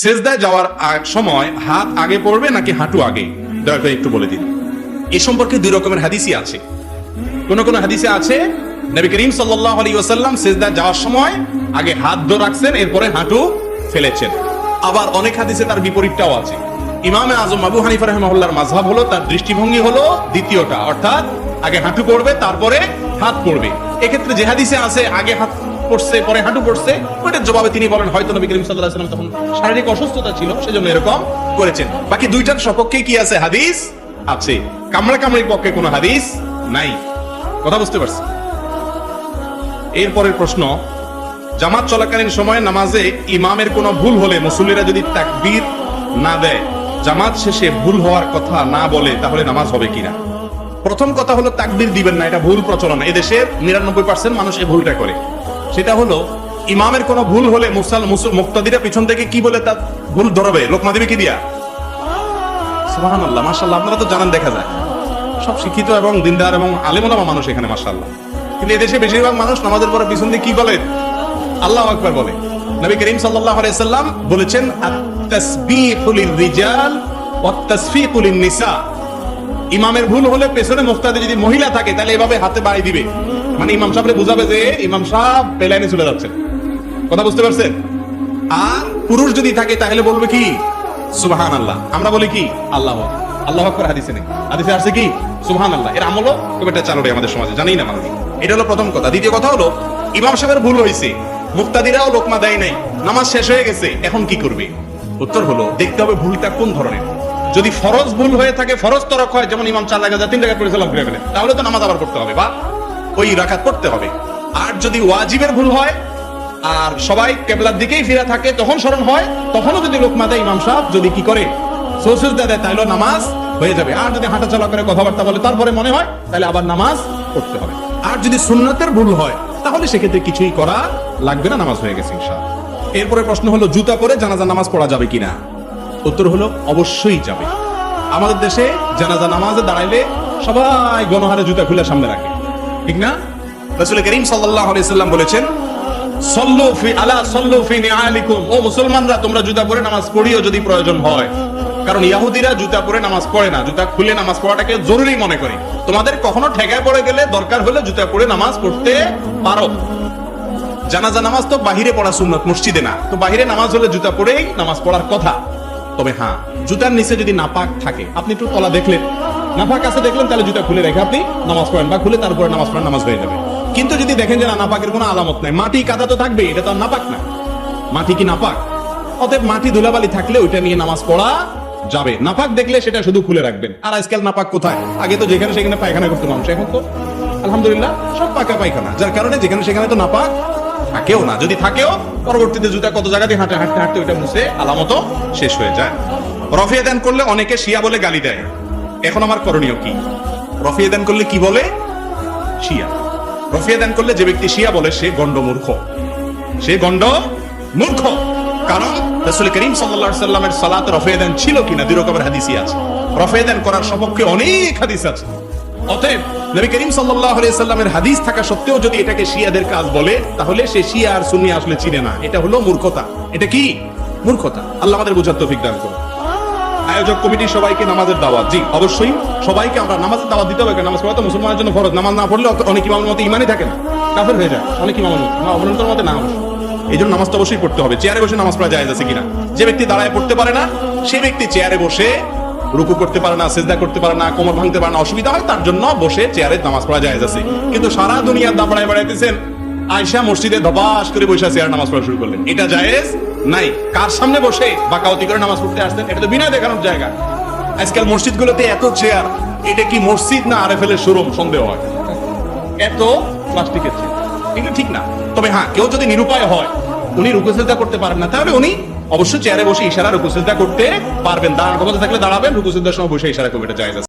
সেজদায় যাওয়ার সময় হাত আগে পড়বে নাকি হাঁটু আগে, দয়া করে একটু বলে দিন। এ সম্পর্কে দুই রকমের হাদিসই আছে। কোন কোন হাদিসে আছে নবী করিম সাল্লাল্লাহু আলাইহি ওয়াসাল্লাম সেজদায় যাওয়ার সময় আগে হাত ধরে রাখছেন, এরপরে হাঁটু ফেলেছেন। আবার অনেক হাদিসে তার বিপরীতটাও আছে। ইমামে আজম আবু হানিফা রাহিমাহুল্লাহর মাযহাব হলো, তার দৃষ্টিভঙ্গি হলো দ্বিতীয়টা, অর্থাৎ আগে হাঁটু পড়বে তারপরে হাত পড়বে। এক্ষেত্রে যে হাদিসে আছে আগে হাত পড়ছে পরে হাঁটু পড়ছে, ওটার জবাবে তিনি বলেন হয়তো নবী করিম সাল্লাল্লাহু আলাইহি ওয়াসাল্লাম তখন শারীরিক অসুস্থতা ছিল, সেজন্য এরকম করেছেন। বাকি দুইটার সপক্ষে কি আছে? হাদিস আছে। কামড়াকামড়ির পক্ষে কোনো হাদিস নাই। কথা বুঝতে পারছি? এরপরের প্রশ্ন, জামাত চলাকালীন সময়ে নামাজে ইমামের কোনো ভুল হলে মুসল্লিরা যদি তাকবীর না দেয়, জামাত শেষে ভুল হওয়ার কথা না বলে, তাহলে নামাজ হবে কিনা? প্রথম কথা হলো তাকবীর দিবেন না, এটা ভুল প্রচলন। এদেশের 99% মানুষ এই ভুলটা করে। সেটা হলো ইমামের কোনো ভুল হলে মুক্তাদিরা পিছন থেকে কি বলে তার ভুল ধরবে, লোকমা দিবে কি দিয়া? সুবহানাল্লাহ, মাশাআল্লাহ, আপনারা তো জানেন, দেখা যায় সব শিক্ষিত এবং দিনদার এবং আলেমওলামা মানুষ এখানে, মাশাআল্লাহ। কিন্তু এদেশে বেশিরভাগ মানুষ নামাজের পরে পিছন দিয়ে কি বলে? আল্লাহু আকবার বলে। নবী করিম সাল্লাল্লাহু আলাইহি সাল্লাম বলেছেন, আত-তাসবিহু লির-রিজাল ওয়াত-তাসফিকু লিন-নিসা। ইমামের ভুল হলে পেছনে মুক্তাদি যদি মহিলা থাকে তাহলে এভাবে হাতে বাড়ি দিবে, মানে ইমাম সাহেবরে বুঝাবে যে ইমাম সাহেব পেলাইনে চলে যাচ্ছেন। কথা বুঝতে পারছেন? আর পুরুষ যদি থাকে তাহলে বলবে কি? সুবহানাল্লাহ। আমরা বলি কি? আল্লাহু আকবার। আল্লাহু আকবার হাদিসে নেই, হাদিসে আছে কি? সুবহানাল্লাহ। এর আমলও খুব একটা চালু আমাদের সমাজে, জানি না মানুষ। এটা হলো প্রথম কথা। দ্বিতীয় কথা হলো ইমাম সাহেবের ভুল হয়েছে, মুক্তাদিরাও লোকমা দেয় নাই, নামাজ শেষ হয়ে গেছে, এখন কি করবে? উত্তর হলো দেখতে হবে ভুলটা কোন ধরনের। যদি ফরজ ভুল হয়ে থাকে, ফরজ তরক হয়, যেমন ইমাম 4 রাকাত 3 রাকাত করে সালাম ফিরে গেলেন, তাহলে তো নামাজ আবার পড়তে হবে বা ওই রাকাত পড়তে হবে। আর যদি ওয়াজিবের ভুল হয় আর সবাই কিবলার দিকেই ফিরে থাকে, তখন স্মরণ হয়, তখনও যদি লোকমা দেয় ইমাম সাহেব, যদি কি করে সুজদা দেয়, তাহলে নামাজ হয়ে যাবে। আর যদি হাঁটা চলা করে কথাবার্তা বলে তারপরে মনে হয়, তাহলে আবার নামাজ পড়তে হবে। আর যদি সুন্নাতের ভুল হয় তাহলে সেক্ষেত্রে কিছুই করা লাগবে না, নামাজ হয়ে গেছে ইনশাআল্লাহ। এরপরে প্রশ্ন হলো জুতা পরে জানাজা নামাজ পড়া যাবে কিনা? উত্তর হলো অবশ্যই যাবে। আমাদের দেশে জানাজা নামাজে দাঁড়াইলে সবাই গণহারে জুতা খুলে সামনে রাখে, ঠিক না? রাসূল করিম সাল্লাল্লাহু আলাইহি সাল্লাম বলেছেন, সাল্লু ফি নিআলিকুম, ও মুসলমানরা তোমরা জুতা পরে নামাজ পড়িও যদি প্রয়োজন হয়। কারণ ইহুদিরা জুতা পরে নামাজ পড়ে না, জুতা খুলে নামাজ পড়াটাকে জরুরি মনে করে। তোমাদের কখনো ঠেকায় পড়ে গেলে দরকার হলে জুতা পরে নামাজ পড়তে পারো। জানাজা নামাজ তো বাহিরে পড়া সুন্নাত, মসজিদে না। তো বাহিরে নামাজ হলে জুতা পরেই নামাজ পড়ার কথা। তবে হ্যাঁ, জুতার নিচে যদি নাপাক থাকে, আপনি একটু তলা দেখলেন, নাপাক আছে দেখলেন, তাহলে জুতা খুলে রেখে আপনি নামাজ পড়েন বা খুলে তারপরে নামাজ পড়েন, নামাজ হয়ে যাবে। কিন্তু যদি দেখেন যে না, নাপাকের কোনো আলামত নাই, মাটি কাদা তো থাকবে, এটা তো আর নাপাক না। মাটি কি নাপাক? অতএব মাটি ধুলাবালি থাকলে ওইটা নিয়ে নামাজ পড়া যাবে। নাপাক দেখলে সেটা শুধু খুলে রাখবেন। আর আজকাল নাপাক কোথায়? আগে তো যেখানে সেখানে পায়খানা করতে মানুষ, এখন তো আলহামদুলিল্লাহ সব পাকা পায়খানা, যার কারণে যেখানে সেখানে তো নাপাক থাকেও না। যদি থাকেও, পরবর্তীতে জুতা কত জায়গা দিয়ে হাঁটতে হাঁটতে হাঁটতে ওইটা মুছে আলামত শেষ হয়ে যায়। রফিয়ে দান করলে অনেকে শিয়া বলে গালি দেয়, এখন আমার করণীয় কি? রফিয়ে দান করলে কি বলে? শিয়া। রফিয়ে দান করলে যে ব্যক্তি শিয়া বলে সে গন্ড মূর্খ, সে গন্ড মূর্খ। কারণ রাসূল করিম সাল্লাল্লাহু আলাইহি সাল্লামের সালাতে রফিয়ে দান ছিল কিনা দুই রকমের হাদিসই আছে। রফিয়ে দান করার সপক্ষে অনেক হাদিস আছে। অতএব নবী করিম সাল্লাল্লাহু আলাইহি সাল্লামের হাদিস থাকা সত্ত্বেও যদি এটাকে শিয়াদের কাজ বলে, তাহলে সে শিয়া আর সুন্নি আসলে চিনে না। এটা হলো মূর্খতা। এটা কি? মূর্খতা। আল্লাহ আমাদের বোঝার তৌফিক দান করুন। আয়োজক কমিটি সবাইকে নামাজের দাওয়াত। জি, অবশ্যই সবাইকে আমরা নামাজের দাওয়াত দিতে হবে। নামাজ পড়া তো মুসলমানের জন্য ফরজ। নামাজ না পড়লে অনেক ইমামের মতে ইমানই থাকে না, কাফের হয়ে যায় অনেক ইমামের মতে, না অবলম্বনের মতে না। এই জন্য নামাজটা অবশ্যই পড়তে হবে। চেয়ারে বসে নামাজ পড়া জায়েজ আছে কিনা? যে ব্যক্তি দাঁড়ায় পড়তে পারে না, সে ব্যক্তি চেয়ারে বসে রুকু করতে পারে না, সিজদা করতে পারে না, কোমর ভাঙতে পারে না, অসুবিধা হয়, তার জন্য বসে চেয়ারে নামাজ পড়া জায়েজ আছে। কিন্তু সারা দুনিয়ার দাঁড়ায় বেড়াইতেছেন, আয়েশা মসজিদে ধবাস করে বসে চেয়ারে নামাজ পড়া শুরু করলেন, এটা জায়েজ নাই। কার সামনে বসে বাকাওয়াতি করে নামাজ পড়তে আসতেন? এটা তো বিনয় দেখানোর জায়গা। আজকাল মসজিদগুলোতে এত চেয়ার, এটা কি মসজিদ না আরএফএল এর শোরুম সন্দেহ হয়, এত প্লাস্টিকের চেয়ার, এটা ঠিক না। তবে হ্যাঁ, কেউ যদি নিরুপায় হয়, উনি রুকু সিজদা করতে পারেন না, তাহলে উনি অবশ্যই চেয়ারে বসে ইশারা রুকু সিজদা করতে পারবেন। দাঁড়ানো ক্ষমতা থাকলে দাঁড়াবেন, রুকু সিজদার সময় বসে ইশারা করবেন, এটা জায়েজ আছে।